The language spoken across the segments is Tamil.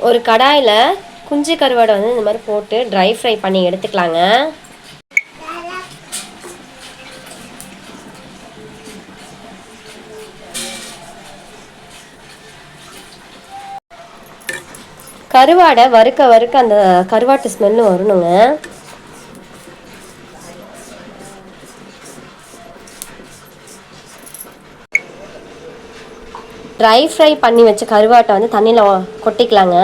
ஒரு கடாயில் குஞ்சு கருவாடை வந்து இந்த மாதிரி போட்டு ட்ரை ஃப்ரை பண்ணி எடுத்துக்கலாங்க. கருவாடை வறுக்க வறுக்க அந்த கருவாட்டு ஸ்மெல்லு வரணுங்க. ட்ரை ஃப்ரை பண்ணி வச்ச கருவாட்டை வந்து தண்ணியில் கொட்டிக்கலாங்க.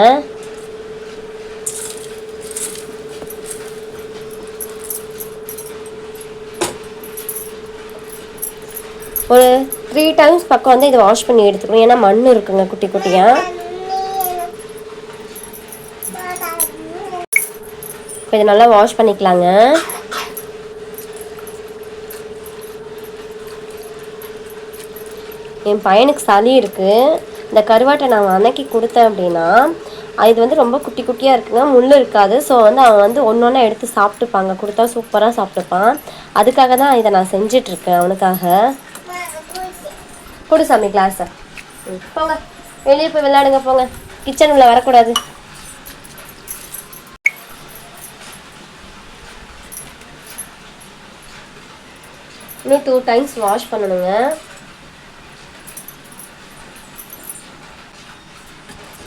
ஒரு 3 டைம்ஸ் பக்கம் வந்து இதை வாஷ் பண்ணி எடுத்துக்கணும். ஏன்னா மண் இருக்குங்க குட்டி குட்டியாக. இப்போ இதை நல்லா வாஷ் பண்ணிக்கலாங்க. என் பையனுக்கு சளி இருக்குது. இந்த கருவாட்டை நான் வதக்கி கொடுத்தேன் அப்படின்னா இது வந்து ரொம்ப குட்டி குட்டியாக இருக்குங்க, முள் இருக்காது. ஸோ வந்து அவன் வந்து ஒன்று ஒன்றா எடுத்து சாப்பிட்டுப்பாங்க. கொடுத்தா சூப்பராக சாப்பிட்டுப்பான். அதுக்காக தான் இதை நான் செஞ்சிட்ருக்கேன் அவனுக்காக. கொடு சாமி கிளாஸை. போங்க வெளியே போய் விளையாடுங்க, போங்க. கிச்சன் உள்ள வரக்கூடாது. இன்னும் 2 டைம்ஸ் வாஷ் பண்ணணுங்க.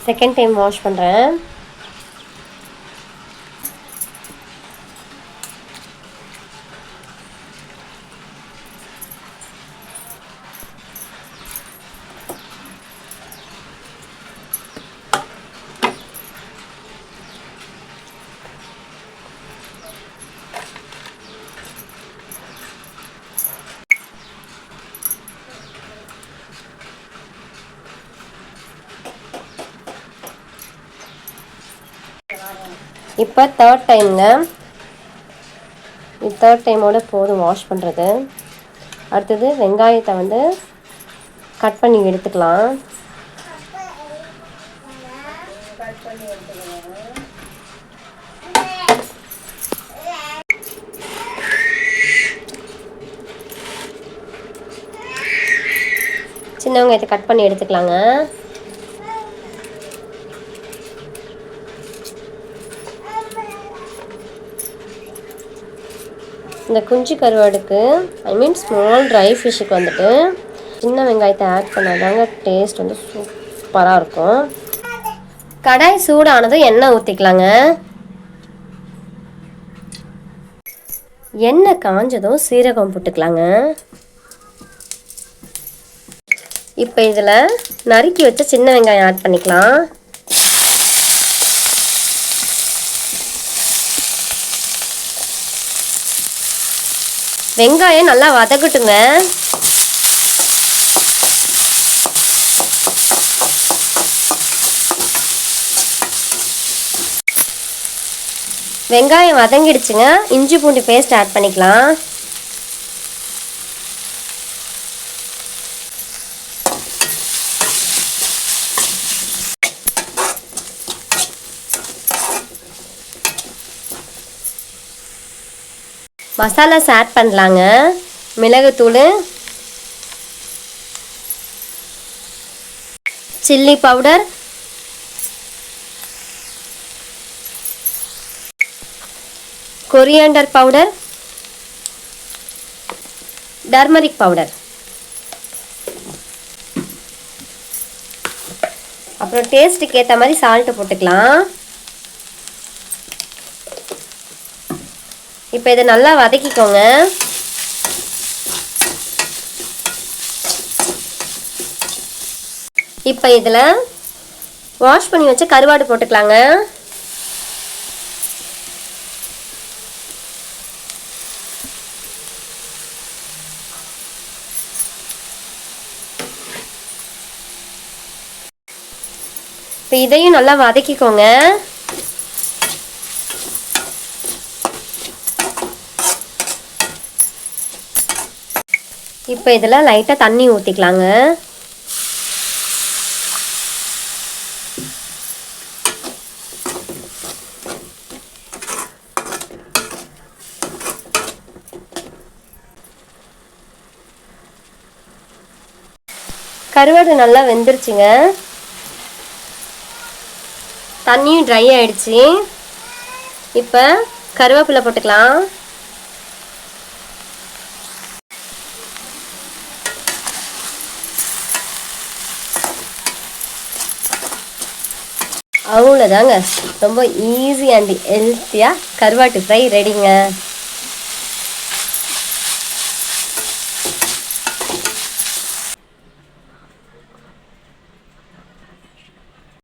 செகண்ட் டைம் வாஷ் பண்ணுறேன். இப்போ தேர்ட் டைமுங்க. தேர்ட் டைமோட போதும் வாஷ் பண்ணுறது. அடுத்தது வெங்காயத்தை வந்து கட் பண்ணி எடுத்துக்கலாம். சின்ன வெங்காயத்தை கட் பண்ணி எடுத்துக்கலாங்க. இந்த குஞ்சு கருவாடுக்கு ஸ்மால் ட்ரை ஃபிஷ்ஷுக்கு வந்துட்டு சின்ன வெங்காயத்தை ஆட் பண்ணாதாங்க டேஸ்ட் வந்து சூப்பராக இருக்கும். கடாய் சூடானதும் எண்ணெய் ஊற்றிக்கலாங்க. எண்ணெய் காஞ்சதும் சீரகம் போட்டுக்கலாங்க. இப்போ இதில் நறுக்கி வச்ச சின்ன வெங்காயம் ஆட் பண்ணிக்கலாம். வெங்காயம் நல்லா வதக்கட்டுங்க. வெங்காயம் வதங்கிடுச்சுங்க. இஞ்சி பூண்டு பேஸ்ட் ஆட் பண்ணிக்கலாம். மசாலாஸ் ஆட் பண்ணலாங்க. மிளகுத்தூள், chilli powder, coriander powder, turmeric powder, அப்புறம் டேஸ்ட்டுக்கு ஏற்ற மாதிரி சால்ட்டு போட்டுக்கலாம். இப்போ இதை நல்லா வதக்கிக்கோங்க. இப்போ இதில் வாஷ் பண்ணி வச்ச கருவாடு போட்டுக்கலாங்க. இப்போ இதையும் நல்லா வதக்கிக்கோங்க. இப்போ இதில் லைட்டாக தண்ணி ஊற்றிக்கலாங்க. கருவாடு நல்லா வெந்துருச்சுங்க. தண்ணியும் ட்ரை ஆகிடுச்சி. இப்போ கருவேப்பிலை போட்டுக்கலாம். அவ்வளோதாங்க, ரொம்ப ஈஸி அண்ட் ஹெல்த்தியாக கருவாட்டு ஃப்ரை ரெடிங்க.